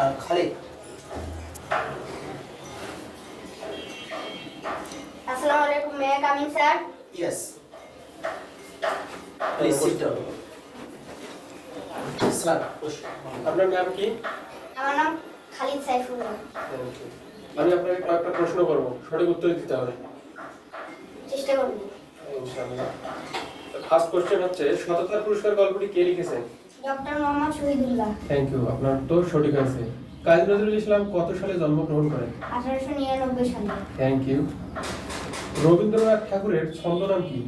Khalid. Assalamu alaikum. May I come in, sir? Yes. Please sit down. Sir. আপনার নাম কি? আমার নাম খালিদ সাইফুল্লাহ। আমি আপনাকে কয়েকটা প্রশ্ন করব, সঠিক উত্তর দিতে হবে। চেষ্টা করব। ইনশাআল্লাহ। ফার্স্ট কোশ্চেন হচ্ছে সততার পুরস্কার গল্পটি কে লিখেছেন? Doctor Muhammad Shahidullah. Thank you, আপনার উত্তর সঠিক হয়েছে। কাজী নজরুল ইসলাম কত সালে জন্মগ্রহণ করেন? 1899 সালে। Thank you. রবীন্দ্রনাথ ঠাকুরের ছন্দ নাম কি?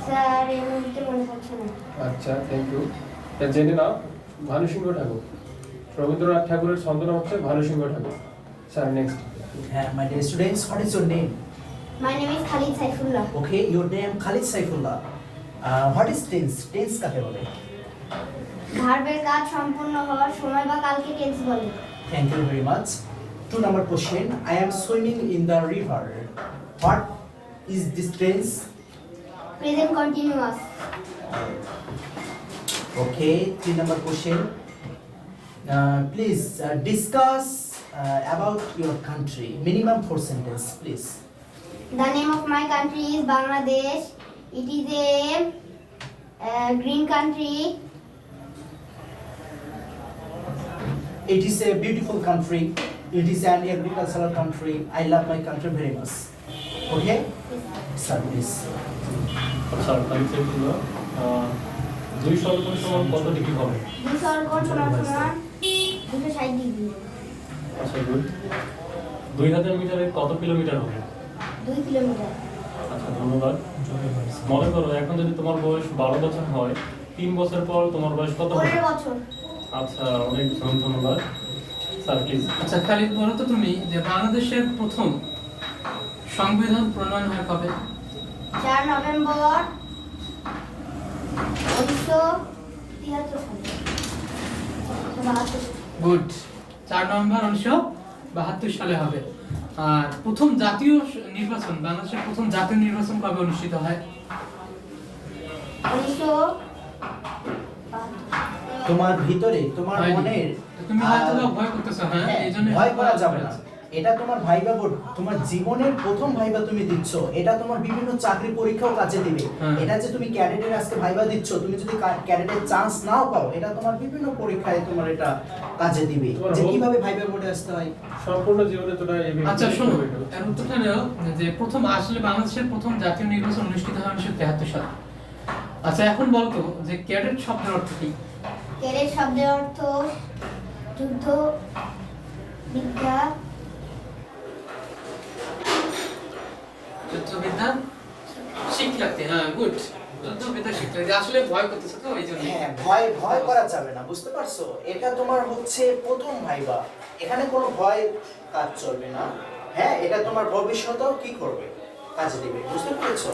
স্যার এই মুহূর্তে মনে পড়ছে না। আচ্ছা, থ্যাংক ইউ। এটা জেনে নাও, ভানুসিংহ ঠাকুর। রবীন্দ্রনাথ ঠাকুরের ছন্দ নাম হচ্ছে Bhanusingha Thakur. Sir next. My dear students, what is your name? My name is Khalid Saifullah. Okay, your name Khalid Saifullah. What is tense? Tense কাকে বলে? ভার্বের কাজ সম্পূর্ণ হওয়ার সময় বা কালকে টেন্স বলে। Thank you very much. 2 number question. I am swimming in the river. What is this tense? Present continuous. Okay, 3 number question. Please discuss about your country. Minimum 4 sentence, please. The name of my country is Bangladesh. It is a green country. It is a beautiful country. It is an agricultural country. I love my country very much. Okay? Sir, please. আচ্ছা, খালিদ সাইফুল্লাহ, 2 সরকোণ সমান কত degree হবে? 2 সরকোণ সমান 260 degree. আচ্ছা, good. 2000 মিটারে কত kilometre হবে? 2 kilometre. আচ্ছা, ধন্যবাদ। মনে করো এখন যদি তোমার বয়স 12 বছর হয়, 3 বছর পর তোমার বয়স কত হবে? 15 বছর। আচ্ছা, অনেক ধন্যবাদ। Sir please. আচ্ছা খালিদ, বলো তো তুমি যে বাংলাদেশের প্রথম সংবিধান প্রণয়ন হয় কবে? 4 নভেম্বর 1973 সালে। গুড। 4 নভেম্বর 1972 সালে হবে। আর প্রথম জাতীয় নির্বাচন, বাংলাদেশের প্রথম জাতীয় নির্বাচন কবে অনুষ্ঠিত হয়? 1972। তোমার ভিতরে তোমার হয়নি। মনের তুমি হয়তো ভয় করতেছো, হ্যাঁ, এইজন্য ভয় করা যাবে না। এটা তোমার ভাইবা বোর্ড, তোমার জীবনের প্রথম ভাইবা তুমি দিচ্ছ। এটা তোমার বিভিন্ন চাকরি পরীক্ষাও কাজে দিবে। এটা যে তুমি ক্যাডেটের আজকে ভাইবা দিচ্ছ, তুমি যদি ক্যাডেটের চান্স নাও পাও, এটা তোমার বিভিন্ন পরীক্ষায় তোমার এটা কাজে দিবে, যে কিভাবে ভাইবা বোর্ডে আসতে হয়। সম্পূর্ণ জীবনে তোরা এই আচ্ছা শোনো, এর উত্তরটা নাও যে প্রথম আসলে বাংলাদেশের প্রথম জাতীয় নির্বাচন অনুষ্ঠিত হয় 1973 সালে। আচ্ছা এখন বলো তো যে ক্যাডেট শব্দের অর্থ কি? ক্যাডেট শব্দের অর্থ যুদ্ধ বিদ্যা যুদ্ধবিদ্যা শিক্ষার্থী। হ্যাঁ, গুড। যুদ্ধবিদ্যা শিক্ষার্থী। আসলে ভয় করতেছে তো এইজন্য। হ্যাঁ, ভয় করা যাবে না, বুঝতে পারছো? এটা তোমার হচ্ছে প্রথম ভাইবা, এখানে কোনো ভয় কাজ চলবে না। হ্যাঁ, এটা তোমার ভবিষ্যতেও কি করবে, কাজে দিবে, বুঝতে পেরেছো?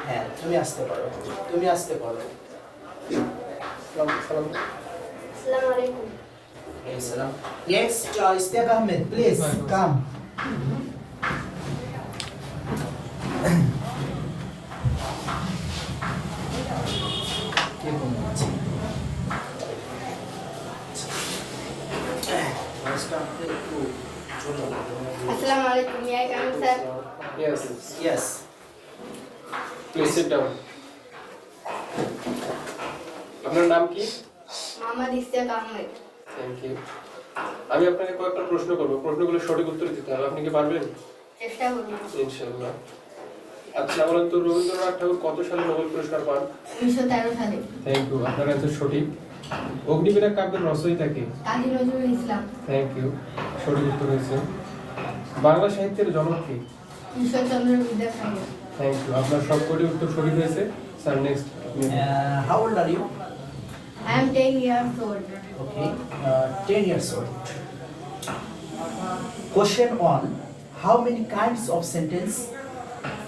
হ্যাঁ, তুমি আসতে পারো, তুমি আসতে পারো। আসসালামু আলাইকুম। Salam. Next, Istiaq Ahmed, please come. আসসালামু আলাইকুম। May I come in, sir? Yes. Yes. Please sit down. আপনার নাম কি? মোহাম্মদ ইশতিয়াক আহমেদ। Thank you. আমি আপনাকে কয়েকটা প্রশ্ন করব, প্রশ্নগুলোর সঠিক উত্তর দিতে হবে। আপনি কি পারবেন? চেষ্টা করব। ইনশাআল্লাহ। আচ্ছা, বলেন তো রবীন্দ্রনাথ ঠাকুর কত সালে নোবেল পুরস্কার পান? 1913 সালে। থ্যাংক ইউ, আপনার অ্যান্সার সঠিক। অগ্নিবীণা কাব্যের রচয়িতা কে? কাজী নজরুল ইসলাম। থ্যাংক ইউ, সঠিক উত্তর হয়েছে। বাংলা সাহিত্যের জনক কে? ঈশ্বরচন্দ্র বিদ্যাসাগর। থ্যাংক ইউ, আপনার সবকটি উত্তর সঠিক হয়েছে। Sir next. How old are you? I am 10 years old. Okay, 10 years old. Question 1. How many kinds of sentence?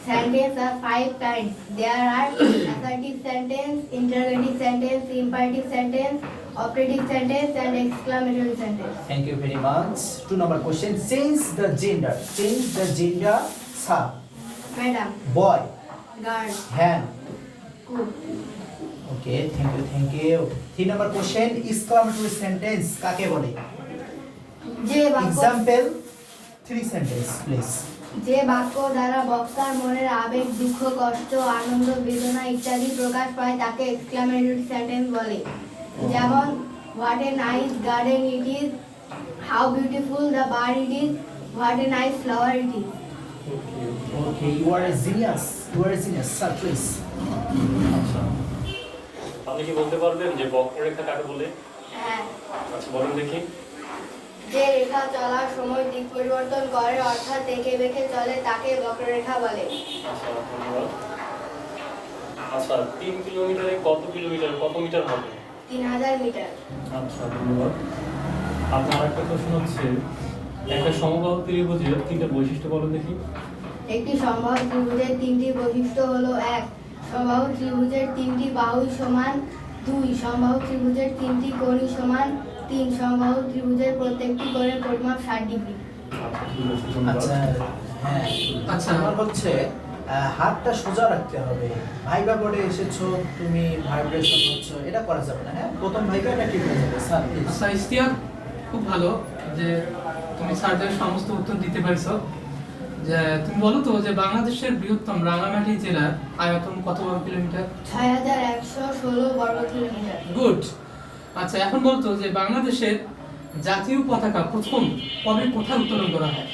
Sentences are 5 kinds. There are assertive sentence, interrogative sentence, imperative sentence, operative sentence, and exclamatory sentence. Thank you very much. 2 number question. Change the gender. Change the gender. Sir. Madam, Boy. girl, Hand. cook, okay, thank you. 3 number question, exclamatory sentence কাকে বলে? যে বাক্য example 3 sentence please. যে বাক্য দ্বারা বক্তার মনের আবেগ, দুঃখ, কষ্ট, আনন্দ, বেদনা ইত্যাদি প্রকাশ পায় তাকে এক্সক্লামেটরি সেন্টেন্স বলে। যেমন what a nice garden it is, how beautiful the bird it is, what a nice flower it is. Okay, you are a genius, sir please. আচ্ছা, আপনি কি বলতে পারবেন যে বক্ররেখা কাকে বলে? হ্যাঁ, আচ্ছা বলুন দেখি। যে রেখা চলার সময় দিক পরিবর্তন করে অর্থাৎ এঁকে বেঁকে চলে তাকে বক্ররেখা বলে। আচ্ছা ধন্যবাদ। আচ্ছা 3 কিলোমিটারে কত মিটার হবে? 3000 মিটার। আচ্ছা ধন্যবাদ। আপনার আরেকটা প্রশ্ন হচ্ছে, একটা সমবাহু ত্রিভুজের 3টা বৈশিষ্ট্য বলুন দেখি। একটি সমবাহু ত্রিভুজের 3টি বৈশিষ্ট্য হলো: 1. সমবাহু ত্রিভুজের 3টি বাহুই সমান। 2. সমবাহু ত্রিভুজের 3টি কোণই সমান। 3. সমবাহু ত্রিভুজের প্রত্যেকটি কোণের পরিমাপ 60 ডিগ্রি। আচ্ছা ঠিক আছে ধন্যবাদ। আচ্ছা, হ্যাঁ, আচ্ছা। আমার হচ্ছে হাতটা সোজা রাখতে হবে। ভাইবা বোর্ডে এসেছো, তুমি ভাইব্রেশন হচ্ছে, এটা করা যাবে না। হ্যাঁ, প্রথম ভাইবা এটা ঠিক হয়ে যাবে স্যার প্লিজ। আচ্ছা ইশতিয়াক, খুব ভালো যে তুমি স্যারদের সমস্ত উত্তর দিতে পারছো। যে তুমি বলো তো যে বাংলাদেশের বৃহত্তম রাঙামাটি জেলার আয়তন কত বর্গ কিলোমিটার? 6116 বর্গ কিলোমিটার। গুড। আচ্ছা এখন বলতো যে বাংলাদেশের জাতীয় পতাকা প্রথম কবে কোথায় উত্তোলন করা হয়?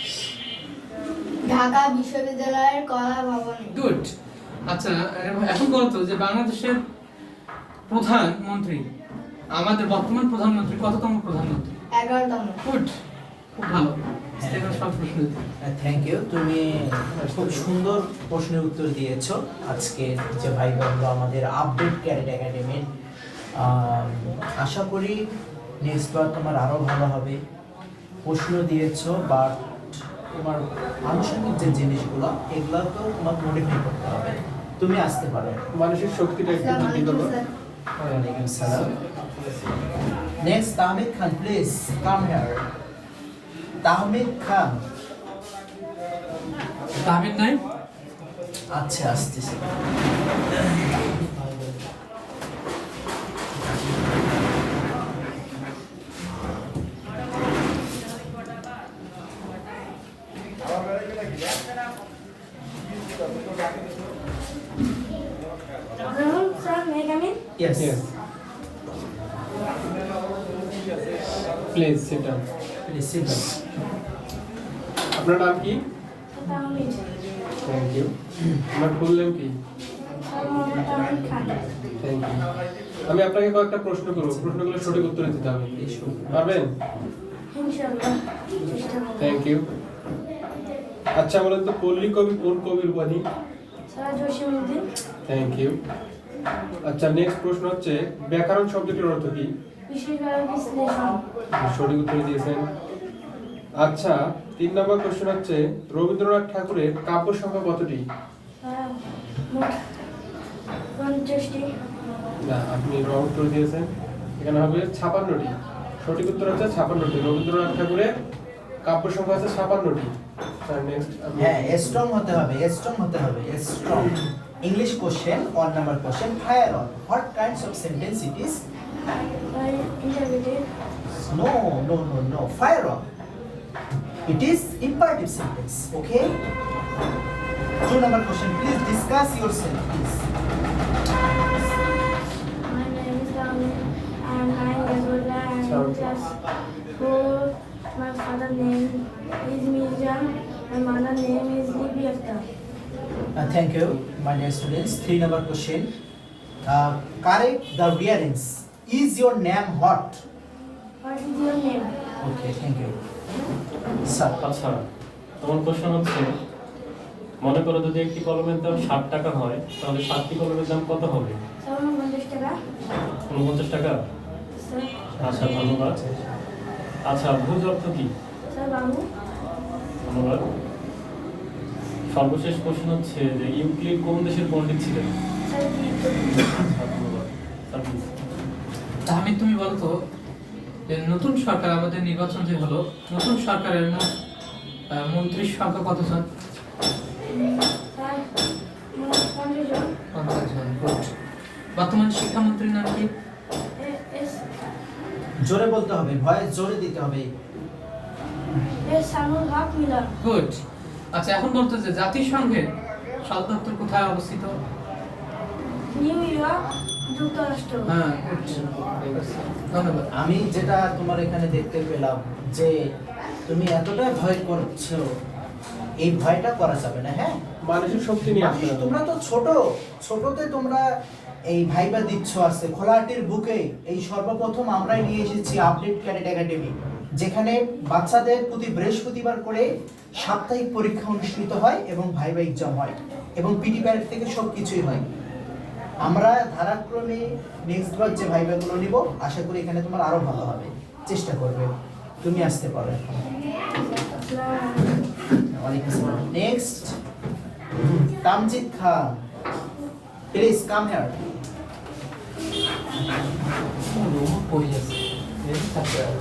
ঢাকা বিশ্ববিদ্যালয়ের কলা ভবনে। গুড। আচ্ছা এখন বলতো যে বাংলাদেশের প্রধানমন্ত্রী, আমাদের বর্তমান প্রধানমন্ত্রী কততম প্রধানমন্ত্রী? 11তম। গুড, খুব ভালো। স্টেফেন সব প্রশ্ন দিতে। থ্যাংক ইউ, তুমি খুব সুন্দর প্রশ্নের উত্তর দিয়েছো। আজকে যে ভাইবা হলো আমাদের আপডেট ক্যারেট একাডেমির। আশা করি নেক্সট বার তোমার আরও ভালো হবে। প্রশ্ন দিয়েছো, বাট তোমার আনুষঙ্গিক যে জিনিসগুলো এগুলো তো তোমার মডিফাই করতে হবে। তুমি আসতে পারো। মানসিক শক্তিটা একটু আসসালামু বৃদ্ধি আলাইকুম করো। স্যার। ওয়ালাইকুম সালাম। Next Tahmid Khan, please come here. Tahmid Khan. Tahmid নাই? আচ্ছা, আসতেছি। Sir, may I come in? Yes. Yes. Please sit down. Please sit down. আপনার নাম কি? Tahmid. Thank you. আপনার ফুল নেম কি? Tahmid Khan. Thank you. আমি আপনাকে কয়েকটা প্রশ্ন করব, প্রশ্নগুলো সঠিক উত্তর দিতে হবে। পারবেন? Inshallah. Thank you. আচ্ছা বলেন তো, পল্লী কবি কোন কবির উপাধি? Sir, Joshimuddin. Thank you. আচ্ছা নেক্সট প্রশ্ন হচ্ছে, ব্যাকরণ শব্দটির অর্থ কি? বিষয়কারক বিশ্লেষণ। সঠিক উত্তর দিয়েছেন। আচ্ছা 3 নম্বর কোশ্চেন হচ্ছে, রবীন্দ্রনাথ ঠাকুরের কাব্য সংখ্যা কতটি? মোট 50টি। না, আপনি রং উত্তর দিয়েছেন। এখানে হবে 56টি। সঠিক উত্তর হচ্ছে 56টি। রবীন্দ্রনাথ ঠাকুরের কাব্য সংখ্যা আছে 56টি। স্যার নেক্সট হ্যাঁ, স্ট্রং হতে হবে, স্ট্রং হতে হবে, strong. English question, 1 number question, fire on. What kinds of sentence it is? Interrogative. No. Fire on. It is imperative sentence. Okay. 2 number question. Please discuss yourself, please. My name is Tahmid. I am 9 years old. I am in class 4. My father name is Mirjan. My mother name is Libi Akhtar. Thank you, my dear students. 3 number question. Correct the rearrange. Is your name what? What is your name? Okay, thank you. Sir. আচ্ছা তোমার question হচ্ছে, মনে করো যদি একটি কলমের দাম 60 টাকা হয় তাহলে 7টি কলমের দাম কত হবে? 50 টাকা। 49 টাকা। Sir. আচ্ছা ধন্যবাদ। আচ্ছা ভুজ অর্থ কি? Sir, বাবু। ধন্যবাদ। সর্বশেষ প্রশ্ন হচ্ছে যে ইউক্লিড কোন দেশের পণ্ডিত ছিলেন? Sir, আচ্ছা ধন্যবাদ। Sir please. তাহমিদ তুমি বলতো যে নতুন সরকার, আমাদের নির্বাচন যে হলো, নতুন সরকারের মোট মন্ত্রীর সংখ্যা কতজন? Sir, 50 জন। 50 জন। গুড। বর্তমান শিক্ষামন্ত্রীর নাম কি? জোরে বলতে হবে, ভয়েস জোরে দিতে হবে। সানুল হক মিলন। গুড। আচ্ছা এখন বলতো যে জাতিসংঘের সদর দপ্তর কোথায় অবস্থিত? নিউ ইয়র্ক, যুক্তরাষ্ট্র। হ্যাঁ, good. ধন্যবাদ। আমি যেটা তোমার এখানে দেখতে পেলাম যে তুমি এতটা ভয় করছো, এই ভয়টা করা যাবে না। হ্যাঁ, মানসিক শক্তি নিয়ে আসতে হবে। তোমরা তো ছোটতে তোমরা এই ভাইবা দিচ্ছ। আছে খোলাহাটির বুকে এই সর্বপ্রথম আমরাই নিয়ে এসেছি আপডেট ক্যাডেট একাডেমি, যেখানে বাচ্চাদের প্রতি বৃহস্পতিবার করে সাপ্তাহিক পরীক্ষা অনুষ্ঠিত হয় এবং ভাইবা এক্সাম হয় এবং পিটি প্যারেড থেকে সব কিছুই হয়। আমরা ধারাক্রমে নেক্সট বার যে ভাইবাগুলো নিব, আশা করি এখানে তোমার আরো ভালো হবে। চেষ্টা করবে, তুমি আসতে পারো। ওয়ালাইকুম আসসালাম। Next Tamjid Khan, please come here. Room পড়ে আছে। এই থাকতে হবে।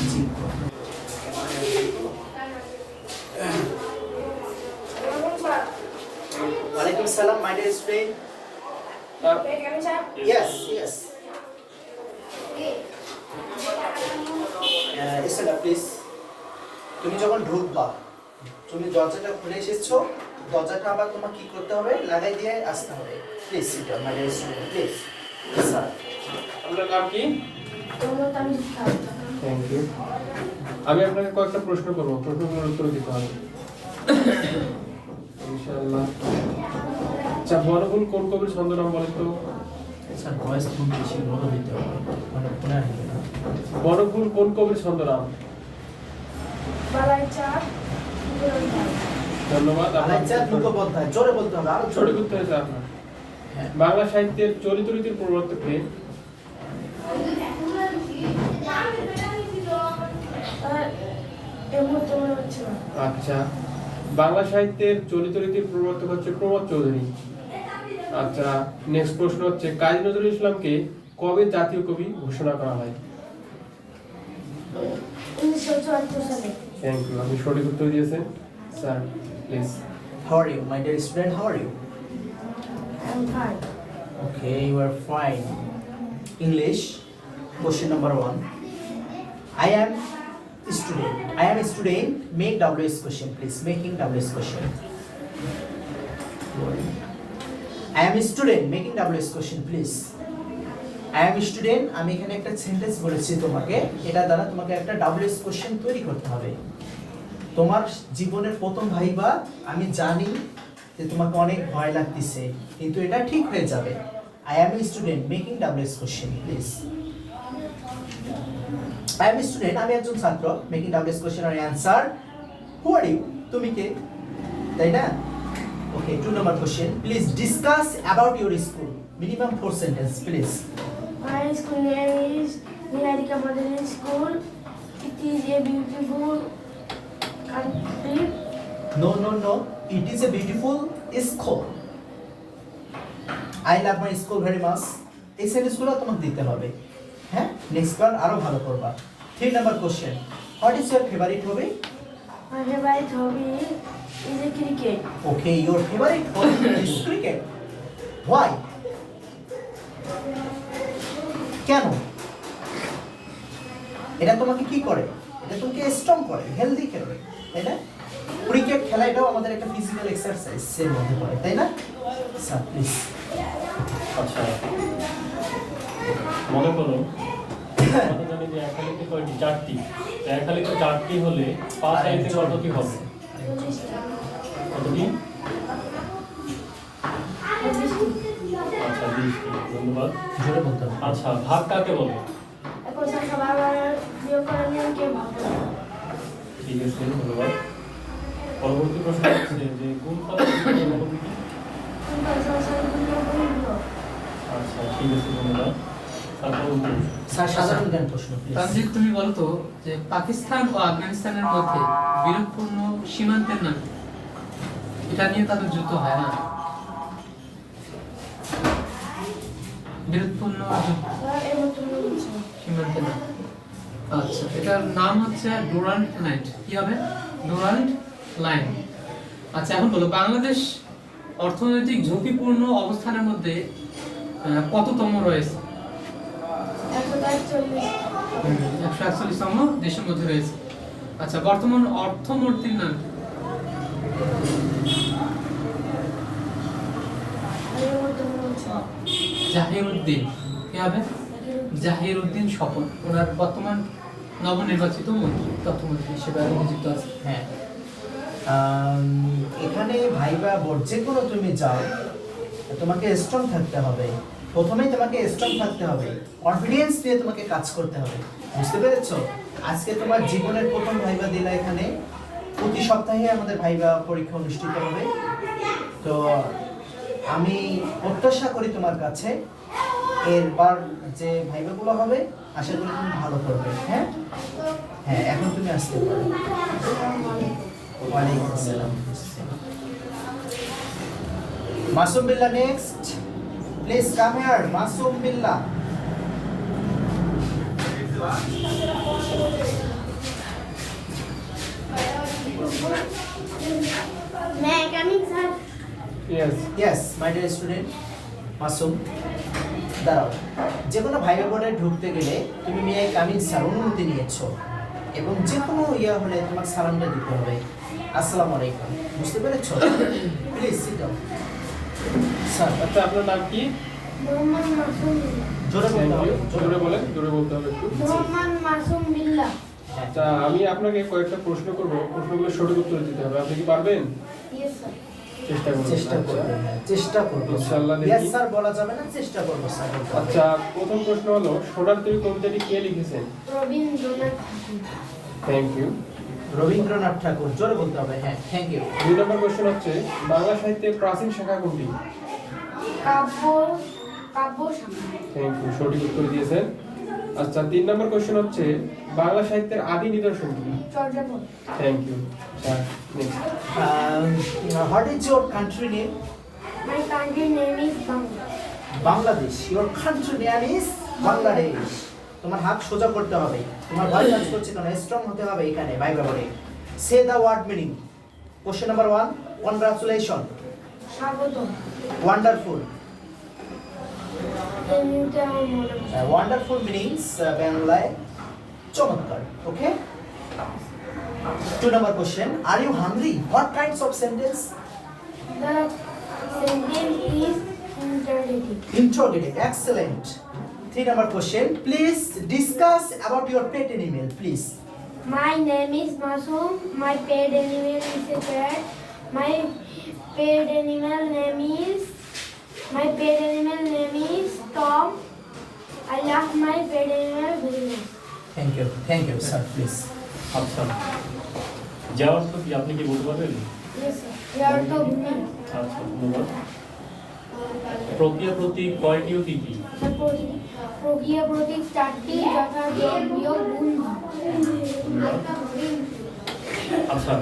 জি। ওয়ালাইকুম আসসালাম, my dear student. Yes, yes. Stand up, please. তুমি যখন ঢুকবা, তুমি দরজাটা খুলে এসেছো, দরজাটা আবার তোমার কি করতে হবে, লাগাই দিয়ে আসতে হবে। Please sit down, my dear student, please. Sir, আপনার নাম কি? তোমরা তামিজ খাও। Thank you. আমি আপনাকে কয়েকটা প্রশ্ন করব, প্রশ্নগুলোর উত্তর দিতে হবে ইনশাআল্লাহ। আচ্ছা, বনফুল কোন কবির ছন্দনাম বলেন তো? স্যার ভয়েস খুব বেশি বড় দিতে হবে, মানে ফোনে আসবে না। বনফুল কোন কবির ছন্দনাম? বালাই চাঁদ। ধন্যবাদ। আলাইচাঁদ মুখোপাধ্যায়, জোরে বলতে হবে, আরো জোরে। সঠিক উত্তর হয়েছে আপনার। হ্যাঁ। বাংলা সাহিত্যের চরিত্র রীতির প্রবর্তক কে? আচ্ছা, বাংলা সাহিত্যের চলিত রীতির প্রবর্তক হচ্ছে প্রমোদ চৌধুরী। আচ্ছা, নেক্সট প্রশ্ন হচ্ছে কাজী নজরুল ইসলামকে কবে জাতীয় কবি ঘোষণা করা হয়? 1974 সালে। থ্যাংক ইউ, আপনি সঠিক উত্তর দিয়েছেন। Sir please. How are you, my dear student? How are you? I'm fine. Okay, you are fine. English, question number 1. I am student. I am a student. Make WS question, please. Making WS question. I am a student. Making WS question, please. I am a student. আমি এখানে একটা sentence বলেছি তোমাকে, এটা দ্বারা তোমাকে একটা WS question তৈরি করতে হবে। তোমার জীবনের প্রথম ভাইবা, আমি জানি যে তোমাকে অনেক ভয় লাগতেছে, কিন্তু এটা ঠিক হয়ে যাবে। I am a student making WS question, please. I am a student, আমি একজন ছাত্র, making WS question or answer. Who are you? তুমি কে? তাই না? Okay, 2 number question. Please discuss about your school. Minimum 4 sentence, please. My school name is Niharika Model School. It is a beautiful country. No. It is a beautiful school. I love my school very much. এই সেন্টেন্সগুলো তোমাকে দিতে হবে। হ্যাঁ, next বার আরো ভালো করবা। 3 number question, what is your favourite hobby? My favorite hobby is a cricket. Okay, your favourite hobby is cricket. Why? কেন? এটা তোমাকে কি করে? এটা তোমাকে স্ট্রং করে, হেলদি করে, তাই না? ক্রিকেট খেলা এটাও আমাদের একটা ফিজিক্যাল এক্সারসাইজ এর মধ্যে পড়ে, তাই না? Sir please. আচ্ছা, মনে করো আমরা জানি যে এক হালিতে কয়টি? 4টি। তো এক হালিতে 4টি হলে 5 হালিতে কতটি হবে? কতটি? আচ্ছা, 20টি। ধন্যবাদ। জোরে বলতে হবে। আচ্ছা, ভাগ কাকে বলে? এখন সবার বিয়োগ করে নিয়ে কে ভাববে? ঠিক আছে, ধন্যবাদ। পরবর্তী প্রশ্ন হচ্ছে যে কোন পদ্ধতি অনুভূতি কি? আচ্ছা, ঠিক আছে, ধন্যবাদ। তারপর উত্তর। স্যার সাধারণ জ্ঞান প্রশ্ন প্লিজ। তানজিদ, তুমি বলো তো যে পাকিস্তান ও আফগানিস্তানের মধ্যে বিরোধপূর্ণ সীমান্তের নাম কি? এটা নিয়ে তাদের যুদ্ধ হয় না? বিরোধপূর্ণ সীমান্তের নাম, আচ্ছা, এটার নাম হচ্ছে ডুরান্ট লাইন। কি হবে? Durand line. আচ্ছা, এখন বলো বাংলাদেশ অর্থনৈতিক ঝুঁকিপূর্ণ অবস্থানের মধ্যে কততম রয়েছে? 141 141তম দেশের মধ্যে রয়েছে। আচ্ছা, বর্তমান অর্থমন্ত্রীর নাম কি? জাহিরউদ্দিন। কি হবে? জাহিরউদ্দিন স্বপন। ওনার বর্তমান নবনির্বাচিত মন্ত্রী, তথ্যমন্ত্রী হিসেবে নিযুক্ত আছে। হ্যাঁ, এখানে ভাইবা বোর্ড যে কোনো তুমি যাও, তোমাকে স্ট্রং থাকতে হবে। প্রথমেই তোমাকে স্ট্রং থাকতে হবে, কনফিডেন্স দিয়ে তোমাকে কাজ করতে হবে। বুঝতে পেরেছো? আজকে তোমার জীবনের প্রথম ভাইবা দিলা এখানে। প্রতি সপ্তাহে আমাদের ভাইবা পরীক্ষা অনুষ্ঠিত হবে। তো আমি প্রত্যাশা করি তোমার কাছে এরবার যে ভাইবাগুলো হবে, আশা করি তুমি ভালো করবে। হ্যাঁ হ্যাঁ, এখন তুমি আসতে পারো। ওয়ালাইকুম আসসালাম। Masum Billah next, please come here. Masum Billah. मैं coming sir. Yes. Yes my dear student Masum, দাঁড়াও। যে কোনো ভাইবা বোর্ডে ঢুকতে গেলে তুমি মেয়ে কামিং স্যার অনুমতি নিয়েছো, এবং যে কোনো হলে তোমার সালামটা দিতে হবে, আসসালামু আলাইকুম। বুঝতে পেরেছো? Please sit down. স্যার, আচ্ছা, আপনার নাম কি? मोहम्मद मासूम बिल्ला। জোরে বলতে হবে। জোরে বলেন, জোরে বলতে হবে একটু। मोहम्मद मासूम बिल्ला। আচ্ছা, আমি আপনাকে কয়েকটা প্রশ্ন করব, প্রশ্নগুলো সঠিক উত্তর দিতে হবে। আপনি কি পারবেন? Yes sir. চেষ্টা করুন। চেষ্টা করবো, হ্যাঁ, চেষ্টা করবো ইনশাআল্লাহ দেখি। ইয়েস স্যার বলা যাবে না, চেষ্টা করবো স্যার। আচ্ছা, প্রথম প্রশ্ন হলো সোনার তৈরি কবিতাটি কে লিখেছেন? रविंद्रनाथ ठाकुर। Thank you. রবীন্দ্রনাথ ঠাকুর। জোরে বলতে হবে, হ্যাঁ, থ্যাংক ইউ। 2 নম্বর কোশ্চেন হচ্ছে বাংলা সাহিত্যের প্রাচীন শাখা কোনটি? काव्य काव्य शाखा। থ্যাংক ইউ, সঠিক উত্তর দিয়েছেন। আচ্ছা, 3 নম্বর কোশ্চেন হচ্ছে বাংলা সাহিত্যের আদি নিদর্শন কি? Chaurapur. Thank you sir. Next. What is your country name? My country name is Bangla। Bangladesh. Your country name is Bangladesh. তোমার হাত সোজা করতে হবে, তোমার ভয় কাজ করছে কেন? স্ট্রং হতে হবে এখানে ভাইবা বোর্ডে। Say the word meaning. Question number 1, congratulation. স্বাগত। ওয়ান্ডারফুল। এই মুহূর্তে আমার মনে পড়ছে। ওয়ান্ডারফুল মিনিংস বাংলায় চমৎকার। ওকে, 2 নম্বর question, are you hungry? What kinds of sentence? The sentence is interrogative। Interrogative, excellent. 3 number question, please discuss about your pet animal, please. My name is Masoom. My pet animal is a cat. My pet animal name is Tom. I love my pet animal very much। Thank you, sir, please. আচ্ছা, যা অর্থ কি আপনি কি বলতে পারবেন? Yes sir। এর তো ভূমি। আচ্ছা, ধন্যবাদ। প্রক্রিয়া প্রতীক কয়টি ও কি কি? প্রক্রিয়া প্রতীক 4টি, যথা যোগ, বিয়োগ, গুণ, ভাগ। আচ্ছা,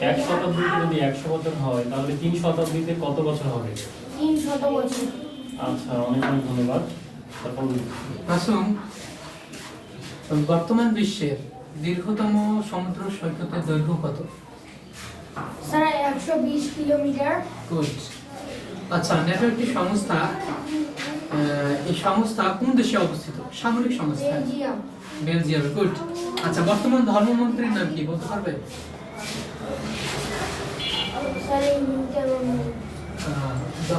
1 শতাব্দীতে যদি 100 বছর হয় তাহলে 3 শতাব্দীতে কত বছর হবে? 300 বছর। আচ্ছা, অনেক অনেক ধন্যবাদ। তারপর মাসুম, বর্তমান বিশ্বের দীর্ঘতম সমুদ্র সৈকতের দৈর্ঘ্য কত? Sir 120 kilometre. গুড। আচ্ছা, ন্যাটো একটি সংস্থা, এই সংস্থা কোন দেশে অবস্থিত? সামরিক সংস্থা। বেলজিয়াম। বেলজিয়াম। গুড। আচ্ছা, বর্তমান ধর্মমন্ত্রীর নাম কি বলতে পারবে? স্যার এই মুহূর্তে আমার মনে পড়ছে।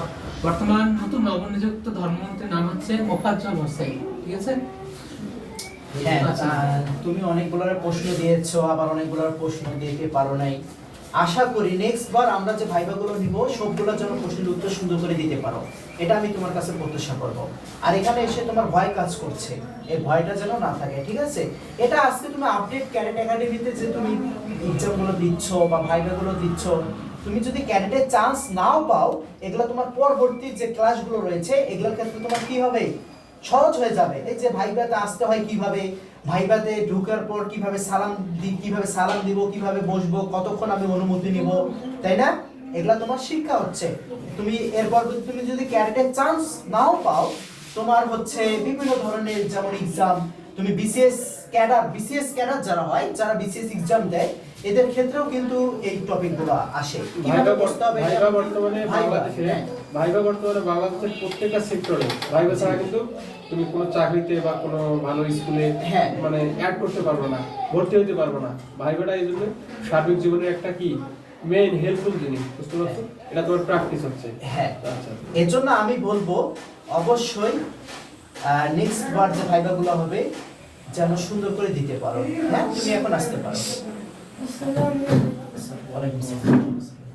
বর্তমান নতুন নবনিযুক্ত ধর্মমন্ত্রীর নাম হচ্ছে মোফাজ্জল হোসেন। ঠিক আছে? হ্যাঁ, আচ্ছা। তুমি অনেকগুলো প্রশ্ন দিয়েছো, আবার অনেকগুলো প্রশ্ন দিতে পারো নাই। আশা করি নেক্সট বার আমরা যে ভাইবাগুলো নিব সবগুলো যেন প্রশ্নের উত্তর সুন্দর করে দিতে পারো, এটা আমি তোমার কাছে প্রত্যাশা করব। আর এখানে এসে তোমার ভয় কাজ করছে, এই ভয়টা যেন না থাকে, ঠিক আছে? এটা আজকে তুমি আপডেট ক্যাডেট একাডেমিতে যে তুমি এক্সামগুলো দিচ্ছ বা ভাইবাগুলো দিচ্ছ, তুমি যদি ক্যাডেটের চান্স নাও পাও, এগুলো তোমার পরবর্তী যে ক্লাসগুলো রয়েছে এগুলোর ক্ষেত্রে তোমার কি হবে? সহজ হয়ে যাবে। এই যে ভাইবাতে আসতে হয় কিভাবে, ভাইবাতে ঢোকার পর কিভাবে সালাম দিব, কিভাবে বসবো, কতক্ষণ আমি অনুমতি নিব, তাই না? এগুলা তোমার শিক্ষা হচ্ছে। তুমি এরপর তুমি যদি ক্যাডেটের চান্স নাও পাও, তোমার হচ্ছে বিভিন্ন ধরনের যেমন এক্সাম, তুমি বিসিএস ক্যাডার যারা হয়, যারা বিসিএস এক্সাম দেয়, এদের ক্ষেত্রেও কিন্তু এই টপিকগুলো আসে। কিভাবে করতে হবে এটা- ভাইবা বর্তমানে ভাইবা, বাংলাদেশে, হ্যাঁ। ভাইবা বর্তমানে বাংলাদেশের প্রত্যেকটা সেক্টরে ভাইবা ছাড়া কিন্তু তুমি কোনো চাকরিতে বা কোনো ভালো স্কুলে হ্যাঁ। মানে অ্যাড করতে পারবে না, ভর্তি হতে পারবে না। ভাইবাটা এই জন্য সার্বিক জীবনের একটা কি মেইন হেল্পফুল জিনিস, বুঝতে পারছো? এটা তোমার প্র্যাকটিস হচ্ছে। হ্যাঁ, আচ্ছা, এর জন্য আমি বলবো অবশ্যই নেক্সট বার যে ভাইবাগুলো হবে যেন সুন্দর করে দিতে পারো। হ্যাঁ, তুমি এখন আসতে পারো। ওয়ালাইকুম আসসালাম।